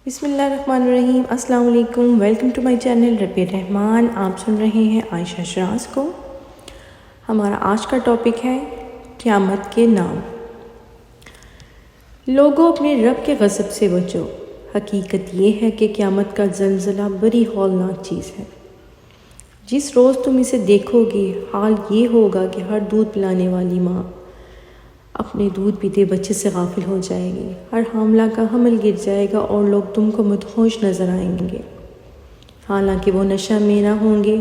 بسم اللہ الرحمن الرحیم۔ السلام علیکم، ویلکم ٹو مائی چینل ربی رحمان۔ آپ سن رہے ہیں عائشہ شراز کو۔ ہمارا آج کا ٹاپک ہے قیامت کے نام۔ لوگوں اپنے رب کے غضب سے بچو۔ حقیقت یہ ہے کہ قیامت کا زلزلہ بڑی ہولناک چیز ہے۔ جس روز تم اسے دیکھو گے حال یہ ہوگا کہ ہر دودھ پلانے والی ماں اپنے دودھ پیتے بچے سے غافل ہو جائے گی، ہر حاملہ کا حمل گر جائے گا اور لوگ تم کو مدہوش نظر آئیں گے، حالانکہ وہ نشہ میں نہ ہوں گے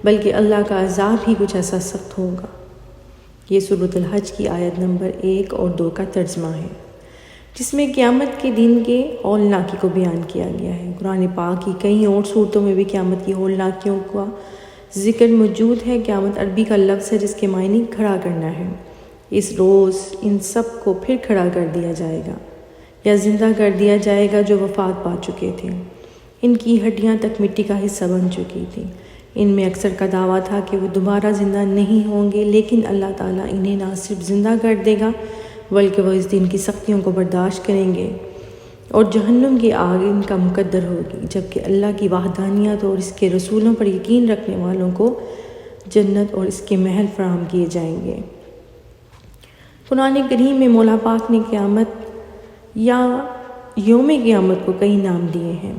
بلکہ اللہ کا عذاب ہی کچھ ایسا سخت ہوگا۔ یہ سورۃ الحج کی آیت نمبر 1 اور 2 کا ترجمہ ہے، جس میں قیامت کے دن کے ہولناکی کو بیان کیا گیا ہے۔ قرآن پاک کی کئی اور صورتوں میں بھی قیامت کی ہولناکیوں کا ذکر موجود ہے۔ قیامت عربی کا لفظ ہے جس کے معنی کھڑا کرنا ہے۔ اس روز ان سب کو پھر کھڑا کر دیا جائے گا یا زندہ کر دیا جائے گا جو وفات پا چکے تھے۔ ان کی ہڈیاں تک مٹی کا حصہ بن چکی تھیں۔ ان میں اکثر کا دعویٰ تھا کہ وہ دوبارہ زندہ نہیں ہوں گے، لیکن اللہ تعالیٰ انہیں نہ صرف زندہ کر دے گا بلکہ وہ اس دن کی سختیوں کو برداشت کریں گے اور جہنم کی آگ ان کا مقدر ہوگی، جبکہ اللہ کی وحدانیت اور اس کے رسولوں پر یقین رکھنے والوں کو جنت اور اس کے محل فراہم کیے جائیں گے۔ قرآن کریم میں مولا پاک نے قیامت یا یوم قیامت کو کئی نام دیے ہیں۔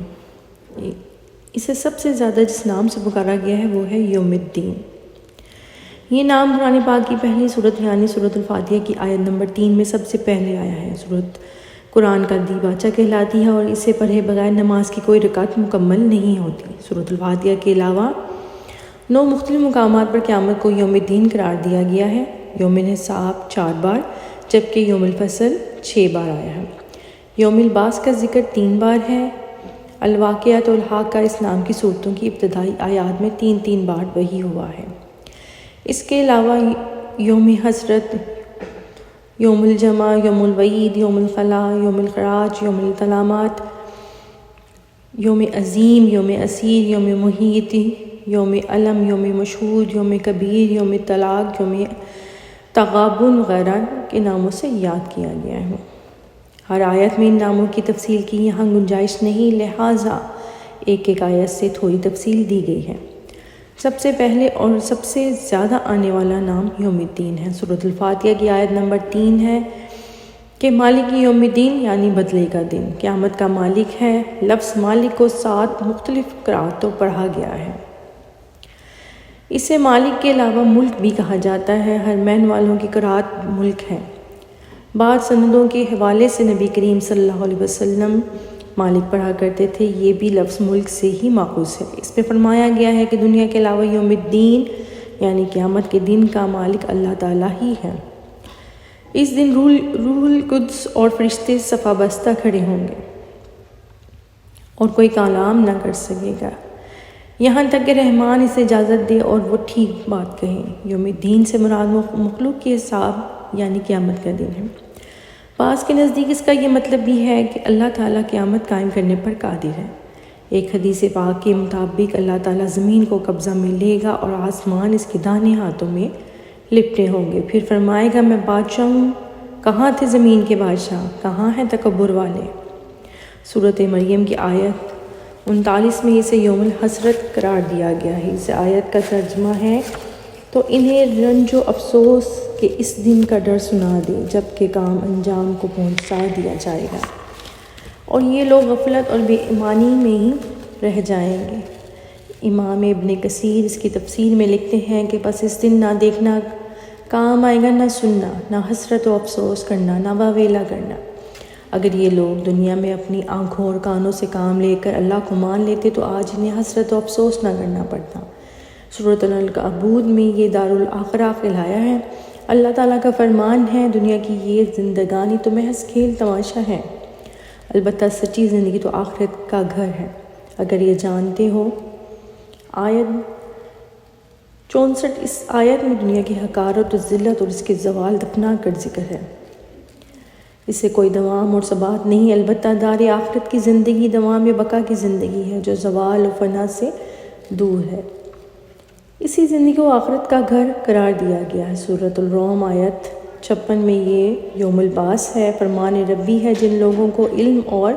اسے سب سے زیادہ جس نام سے پکارا گیا ہے وہ ہے یوم الدین۔ یہ نام قرآن پاک کی پہلی صورت یعنی سورۃ الفاتحہ کی آیت نمبر 3 میں سب سے پہلے آیا ہے۔ سورت قرآن کا دیباچہ کہلاتی ہے اور اسے پڑھے بغیر نماز کی کوئی رکعت مکمل نہیں ہوتی۔ سورۃ الفاتحہ کے علاوہ 9 مختلف مقامات پر قیامت کو یوم الدین قرار دیا گیا ہے۔ یوم حساب 4 بار جبکہ یوم الفصل 6 بار آیا ہے۔ یوم البعث کا ذکر 3 بار ہے۔ الواقعۃ والحاقہ اس نام کی صورتوں کی ابتدائی آیات میں 3 بار وحی ہوا ہے۔ اس کے علاوہ یوم حسرت، یوم الجمع، یوم الوعید، یوم الخلاء، یوم الخراج، یوم التلامات، یوم عظیم، یوم اسیر، یوم محیط، یوم علم، یوم مشہود، یوم کبیر، یوم طلاق، یوم تغابن وغیرہ کے ناموں سے یاد کیا گیا ہے۔ ہر آیت میں ان ناموں کی تفصیل کی یہاں گنجائش نہیں، لہٰذا ایک آیت سے تھوڑی تفصیل دی گئی ہے۔ سب سے پہلے اور سب سے زیادہ آنے والا نام یوم الدین ہے۔ سورۃ الفاتحہ کی آیت نمبر 3 ہے کہ مالک یوم الدین یعنی بدلے کا دن، قیامت کا مالک ہے۔ لفظ مالک کو 7 مختلف قرأتوں پڑھا گیا ہے۔ اسے مالک کے علاوہ ملک بھی کہا جاتا ہے۔ حرمین والوں کی قرأت ملک ہے۔ بعض سندوں کے حوالے سے نبی کریم صلی اللہ علیہ وسلم مالک پڑھا کرتے تھے، یہ بھی لفظ ملک سے ہی ماخوذ ہے۔ اس میں فرمایا گیا ہے کہ دنیا کے علاوہ یوم الدین یعنی قیامت کے دن کا مالک اللہ تعالیٰ ہی ہے۔ اس دن روح القدس اور فرشتے صفا بستہ کھڑے ہوں گے اور کوئی کلام نہ کر سکے گا یہاں تک کہ رحمان اسے اجازت دے اور وہ ٹھیک بات کہیں۔ یوم الدین سے مراد مخلوق کے حساب یعنی قیامت کا دن ہے۔ بعض کے نزدیک اس کا یہ مطلب بھی ہے کہ اللہ تعالیٰ قیامت قائم کرنے پر قادر ہے۔ ایک حدیث پاک کے مطابق اللہ تعالیٰ زمین کو قبضہ میں لے گا اور آسمان اس کے داہنے ہاتھوں میں لپٹے ہوں گے، پھر فرمائے گا میں بادشاہ ہوں، کہاں تھے زمین کے بادشاہ، کہاں ہیں تکبر والے۔ سورۃ مریم کی آیت 39 میں اسے یوم الحسرت قرار دیا گیا ہے۔ اس آیت کا ترجمہ ہے تو انہیں رنج و افسوس کہ اس دن کا ڈر سنا دے جب کہ کام انجام کو پہنچا دیا جائے گا اور یہ لوگ غفلت اور بے ایمانی میں ہی رہ جائیں گے۔ امام ابن کثیر اس کی تفسیر میں لکھتے ہیں کہ بس اس دن نہ دیکھنا کام آئے گا، نہ سننا، نہ حسرت و افسوس کرنا، نہ واویلا کرنا۔ اگر یہ لوگ دنیا میں اپنی آنکھوں اور کانوں سے کام لے کر اللہ کو مان لیتے تو آج انہیں حسرت و افسوس نہ کرنا پڑتا۔ سورۃ العنکبوت میں یہ دارالآخرہ کہلایا ہے۔ اللہ تعالیٰ کا فرمان ہے دنیا کی یہ زندگانی تو محض کھیل تماشا ہے، البتہ سچی زندگی تو آخرت کا گھر ہے۔ اگر یہ جانتے ہو۔ آیت 64 اس آیت میں دنیا کی حقارت و ذلت اور اس کے زوال دفنا کر ذکر ہے۔ اسے کوئی دوام اور ثبات نہیں، البتہ دار آخرت کی زندگی دوام بقا کی زندگی ہے جو زوال و فنا سے دور ہے۔ اسی زندگی کو آخرت کا گھر قرار دیا گیا ہے۔ سورۃ الروم آیت 56 میں یہ یوم البعث ہے۔ فرمان ربی ہے جن لوگوں کو علم اور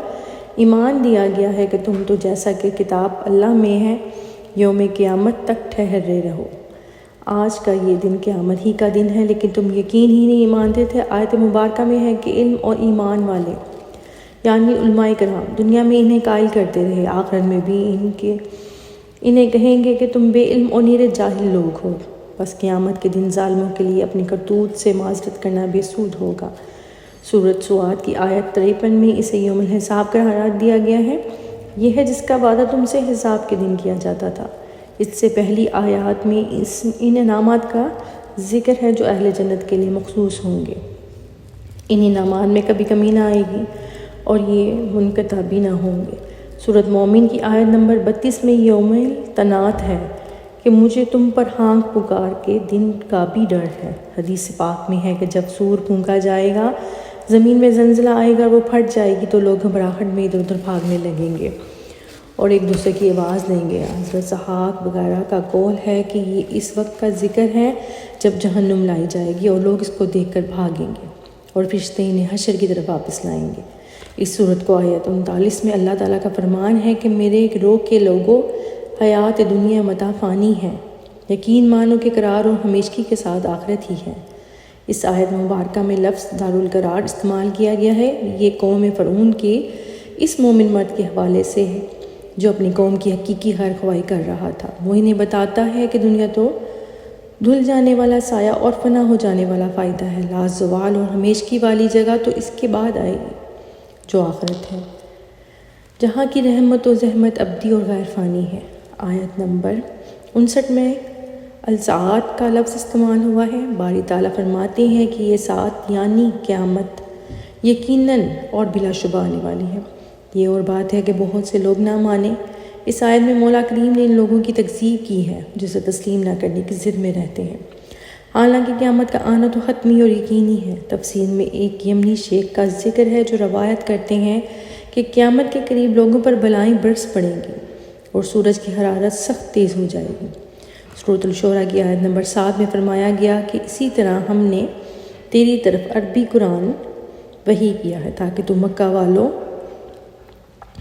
ایمان دیا گیا ہے کہ تم تو جیسا کہ کتاب اللہ میں ہے یوم قیامت تک ٹھہرے رہو۔ آج کا یہ دن قیامت ہی کا دن ہے، لیکن تم یقین ہی نہیں مانتے تھے۔ آیت مبارکہ میں ہے کہ علم اور ایمان والے یعنی علماء کرام دنیا میں انہیں قائل کرتے رہے، آخرت میں بھی انہیں کہیں گے کہ تم بے علم اور نیرے جاہل لوگ ہو۔ بس قیامت کے دن ظالموں کے لیے اپنی کرتوت سے معذرت کرنا بے سود ہوگا۔ سورۃ سعد کی آیت 53 میں اسے یوم الحساب قرار دیا گیا ہے۔ یہ ہے جس کا وعدہ تم سے حساب کے دن کیا جاتا تھا۔ اس سے پہلی آیات میں ان انعامات کا ذکر ہے جو اہل جنت کے لیے مخصوص ہوں گے۔ ان انعامات میں کبھی کمی نہ آئے گی اور یہ منقطع بھی نہ ہوں گے۔ سورۃ مومن کی آیت نمبر 32 میں یوم التناد ہے کہ مجھے تم پر ہانک پکار کے دن کا بھی ڈر ہے۔ حدیث پاک میں ہے کہ جب سور پھونکا جائے گا، زمین میں زلزلہ آئے گا، وہ پھٹ جائے گی تو لوگ گھبراہٹ میں ادھر ادھر بھاگنے لگیں گے اور ایک دوسرے کی آواز دیں گے۔ حضرت صحاق وغیرہ کا قول ہے کہ یہ اس وقت کا ذکر ہے جب جہنم لائی جائے گی اور لوگ اس کو دیکھ کر بھاگیں گے اور فرشتے انہیں حشر کی طرف واپس لائیں گے۔ اس صورت کو آیت 39 میں اللہ تعالیٰ کا فرمان ہے کہ میرے گروہ کے لوگوں، حیات دنیا متاع فانی ہے، یقین مانو کہ قرار اور ہمیشگی کے ساتھ آخرت ہی ہے۔ اس آیت مبارکہ میں لفظ دارالقرار استعمال کیا گیا ہے۔ یہ قوم فرعون کے اس مومن مرد کے حوالے سے ہے جو اپنی قوم کی حقیقی خیر خواہی کر رہا تھا۔ وہ انہیں بتاتا ہے کہ دنیا تو دھل جانے والا سایہ اور فنا ہو جانے والا فائدہ ہے، لا زوال اور ہمیشگی والی جگہ تو اس کے بعد آئے گی جو آخرت ہے، جہاں کی رحمت و زحمت ابدی اور غیر فانی ہے۔ آیت نمبر 59 میں الساعات کا لفظ استعمال ہوا ہے۔ باری تعالیٰ فرماتے ہیں کہ یہ ساعت یعنی قیامت یقیناً اور بلا شبہ آنے والی ہے۔ یہ اور بات ہے کہ بہت سے لوگ نہ مانیں۔ اس آیت میں مولا کریم نے ان لوگوں کی تکذیب کی ہے جسے تسلیم نہ کرنے کی ضد میں رہتے ہیں، حالانکہ قیامت کا آنا تو حتمی اور یقینی ہے۔ تفسیر میں ایک یمنی شیخ کا ذکر ہے جو روایت کرتے ہیں کہ قیامت کے قریب لوگوں پر بلائیں برس پڑیں گی اور سورج کی حرارت سخت تیز ہو جائے گی۔ سورۃ الشورى کی آیت نمبر 7 میں فرمایا گیا کہ اسی طرح ہم نے تیری طرف عربی قرآن وحی کیا ہے تاکہ تو مکہ والوں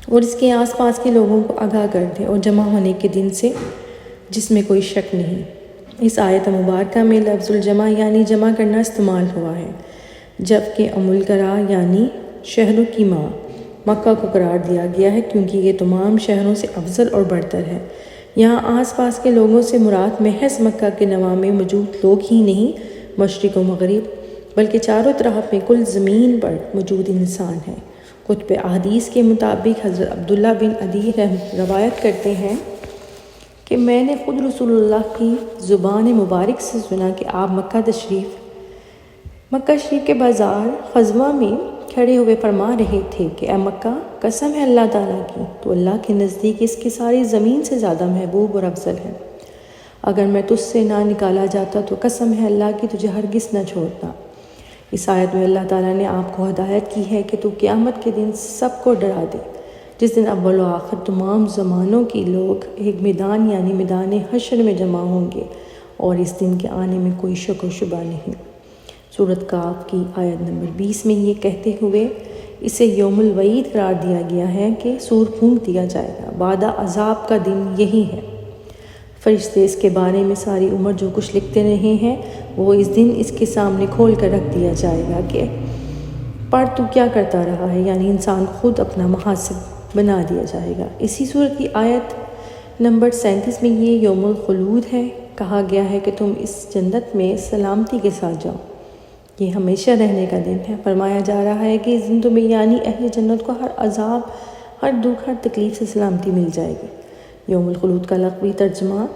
اور اس کے آس پاس کے لوگوں کو آگاہ کر دے اور جمع ہونے کے دن سے جس میں کوئی شک نہیں۔ اس آیت مبارکہ میں لفظ الجمع یعنی جمع کرنا استعمال ہوا ہے، جبکہ ام القریٰ یعنی شہروں کی ماں مکہ کو قرار دیا گیا ہے کیونکہ یہ تمام شہروں سے افضل اور برتر ہے۔ یہاں آس پاس کے لوگوں سے مراد محض مکہ کے نواح میں موجود لوگ ہی نہیں، مشرق و مغرب بلکہ چاروں طرف میں کل زمین پر موجود انسان ہیں۔ کتب احادیث کے مطابق حضرت عبداللہ بن عدی روایت کرتے ہیں کہ میں نے خود رسول اللہ کی زبان مبارک سے سنا کہ آپ مکہ شریف کے بازار خزوہ میں کھڑے ہوئے فرما رہے تھے کہ اے مکہ، قسم ہے اللہ تعالیٰ کی، تو اللہ کے نزدیک اس کی ساری زمین سے زیادہ محبوب اور افضل ہے۔ اگر میں تجھ سے نہ نکالا جاتا تو قسم ہے اللہ کی تجھے ہرگز نہ چھوڑتا۔ اس آیت میں اللہ تعالیٰ نے آپ کو ہدایت کی ہے کہ تو قیامت کے دن سب کو ڈرا دے، جس دن اول و آخر تمام زمانوں کی لوگ ایک میدان یعنی میدان حشر میں جمع ہوں گے اور اس دن کے آنے میں کوئی شک و شبہ نہیں۔ سورۃ کاف کی آیت نمبر 20 میں یہ کہتے ہوئے اسے یوم الوعید قرار دیا گیا ہے کہ سور پھونک دیا جائے گا، بعد عذاب کا دن یہی ہے۔ فرشتے اس کے بارے میں ساری عمر جو کچھ لکھتے رہے ہیں وہ اس دن اس کے سامنے کھول کر رکھ دیا جائے گا کہ پڑھ تو کیا کرتا رہا ہے، یعنی انسان خود اپنا محاسب بنا دیا جائے گا۔ اسی سورت کی آیت نمبر 37 میں یہ یوم الخلود ہے، کہا گیا ہے کہ تم اس جنت میں سلامتی کے ساتھ جاؤ، یہ ہمیشہ رہنے کا دن ہے۔ فرمایا جا رہا ہے کہ اس دن تمہیں یعنی اہل جنت کو ہر عذاب، ہر دکھ، ہر تکلیف سے سلامتی مل جائے گی۔ یوم الخلود کا لغوی ترجمہ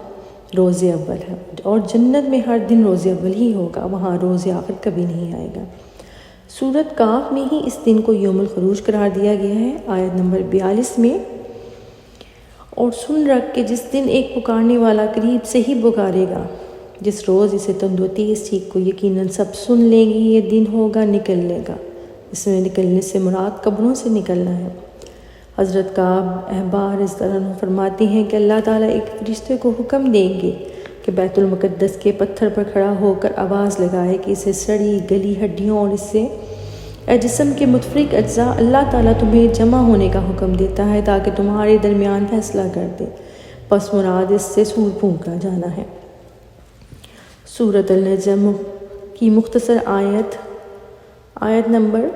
روز اول ہے اور جنت میں ہر دن روز اول ہی ہوگا، وہاں روز آخر کبھی نہیں آئے گا۔ سورۃ کاف میں ہی اس دن کو یوم الخروج قرار دیا گیا ہے۔ آیت نمبر 42 میں اور سن رکھ کہ جس دن ایک پکارنے والا قریب سے ہی پکارے گا، جس روز اسے تند و تیز چیخ کو یقیناً سب سن لیں گی، یہ دن ہوگا نکلنے کا۔ اس میں نکلنے سے مراد قبروں سے نکلنا ہے۔ حضرت کعب احبار رضی اللہ عنہ فرماتے ہیں کہ اللہ تعالیٰ ایک فرشتے کو حکم دیں گے کہ بیت المقدس کے پتھر پر کھڑا ہو کر آواز لگائے کہ اسے سڑی گلی ہڈیوں اور اس سے اے جسم کے متفرق اجزاء، اللہ تعالیٰ تمہیں جمع ہونے کا حکم دیتا ہے تاکہ تمہارے درمیان فیصلہ کر دے، پس مراد اس سے سور پھونکا جانا ہے۔ سورۃ النجم کی مختصر آیت نمبر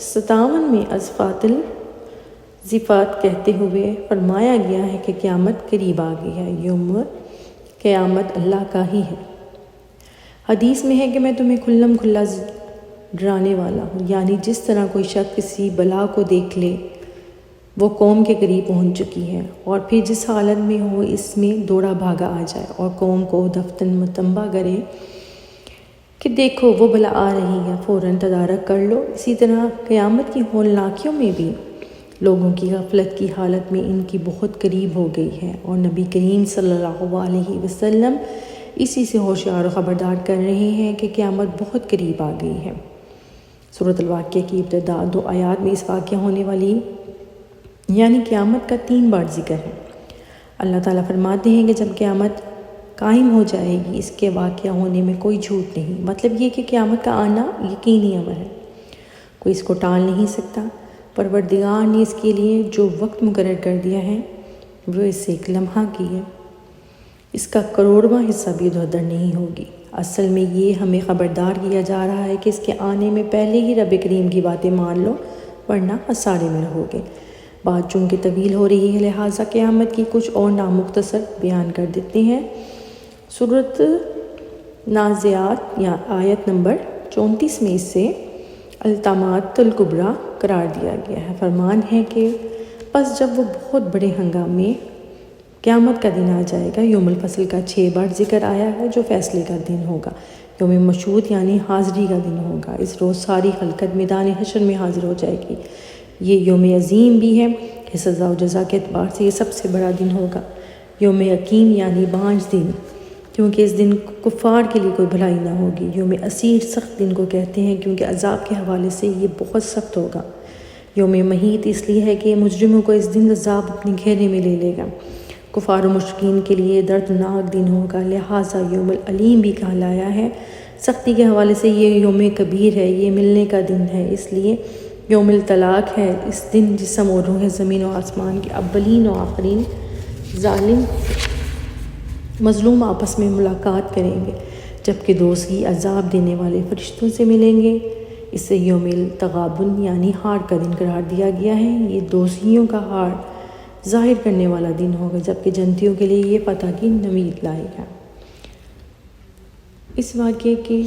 57 میں اصفات الزفات کہتے ہوئے فرمایا گیا ہے کہ قیامت قریب آ گئی ہے۔ یوم قیامت اللہ کا ہی ہے۔ حدیث میں ہے کہ میں تمہیں کھلم کھلا ڈرانے والا ہوں، یعنی جس طرح کوئی شخص کسی بلا کو دیکھ لے وہ قوم کے قریب پہنچ چکی ہے، اور پھر جس حالت میں ہو اس میں دوڑا بھاگا آ جائے اور قوم کو دفتن متنبہ کرے کہ دیکھو وہ بلا آ رہی ہے، فوراً تدارک کر لو۔ اسی طرح قیامت کی ہولناکیوں میں بھی لوگوں کی غفلت کی حالت میں ان کی بہت قریب ہو گئی ہے، اور نبی کریم صلی اللہ علیہ وسلم اسی سے ہوشیار و خبردار کر رہے ہیں کہ قیامت بہت قریب آ گئی ہے۔ سورۃ الواقعہ کی ابتدا 2 آیات میں اس واقعہ ہونے والی یعنی قیامت کا 3 بار ذکر ہے۔ اللہ تعالیٰ فرماتے ہیں کہ جب قیامت قائم ہو جائے گی اس کے واقعہ ہونے میں کوئی جھوٹ نہیں، مطلب یہ کہ قیامت کا آنا یقینی امر ہے، کوئی اس کو ٹال نہیں سکتا۔ پروردگار نے اس کے لیے جو وقت مقرر کر دیا ہے وہ اس سے ایک لمحہ کی ہے، اس کا کروڑواں حصہ بھی ادھر نہیں ہوگی۔ اصل میں یہ ہمیں خبردار کیا جا رہا ہے کہ اس کے آنے میں پہلے ہی رب کریم کی باتیں مان لو ورنہ خسارے میں رہو گے۔ بات چونکہ طویل ہو رہی ہے لہٰذا قیامت کی کچھ اور نامختصر بیان کر دیتے ہیں۔ سورۃ نازعات یا آیت نمبر 34 میں اسے التامات الکبریٰ قرار دیا گیا ہے۔ فرمان ہے کہ پس جب وہ بہت بڑے ہنگامے قیامت کا دن آ جائے گا، یوم الفصل کا 6 بار ذکر آیا ہے جو فیصلے کا دن ہوگا۔ یوم مشہود یعنی حاضری کا دن ہوگا، اس روز ساری خلقت میدان حشر میں حاضر ہو جائے گی۔ یہ یوم عظیم بھی ہے کہ سزا و جزا کے اعتبار سے یہ سب سے بڑا دن ہوگا۔ یوم عقیم یعنی بانج دن، کیونکہ اس دن کفار کے لیے کوئی بھلائی نہ ہوگی۔ یوم اسیر سخت دن کو کہتے ہیں کیونکہ عذاب کے حوالے سے یہ بہت سخت ہوگا۔ یوم محیط اس لیے ہے کہ مجرموں کو اس دن عذاب اپنے گھیرے میں لے لے گا۔ کفار و مشرکین کے لیے دردناک دن ہوگا، لہٰذا یوم العلیم بھی کہلایا ہے۔ سختی کے حوالے سے یہ یوم کبیر ہے، یہ ملنے کا دن ہے، اس لیے یوم الطلاق ہے۔ اس دن جسم اور روح زمین و آسمان کے اولین و آخرین ظالم مظلوم آپس میں ملاقات کریں گے، جبکہ دوزخی عذاب دینے والے فرشتوں سے ملیں گے۔ اسے یوم التغابن یعنی ہار کا دن قرار دیا گیا ہے۔ یہ دوزخیوں کا ہار ظاہر کرنے والا دن ہوگا، جبکہ جنتیوں کے لیے یہ فتح کی نوید لائے گا۔ اس واقعے کے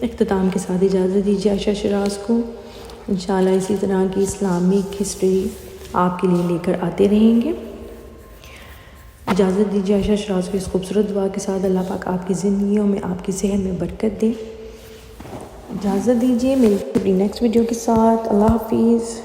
اختتام کے ساتھ اجازت دیجیے عائشہ شیراز کو، انشاءاللہ اسی طرح کی اسلامک ہسٹری آپ کے لیے لے کر آتے رہیں گے۔ اجازت دیجیے عائشہ شیراز کو اس خوبصورت دعا کے ساتھ، اللہ پاک آپ کی زندگیوں میں آپ کی صحت میں برکت دے۔ اجازت دیجیے، ملتے ہیں نیکسٹ ویڈیو کے ساتھ۔ اللہ حافظ۔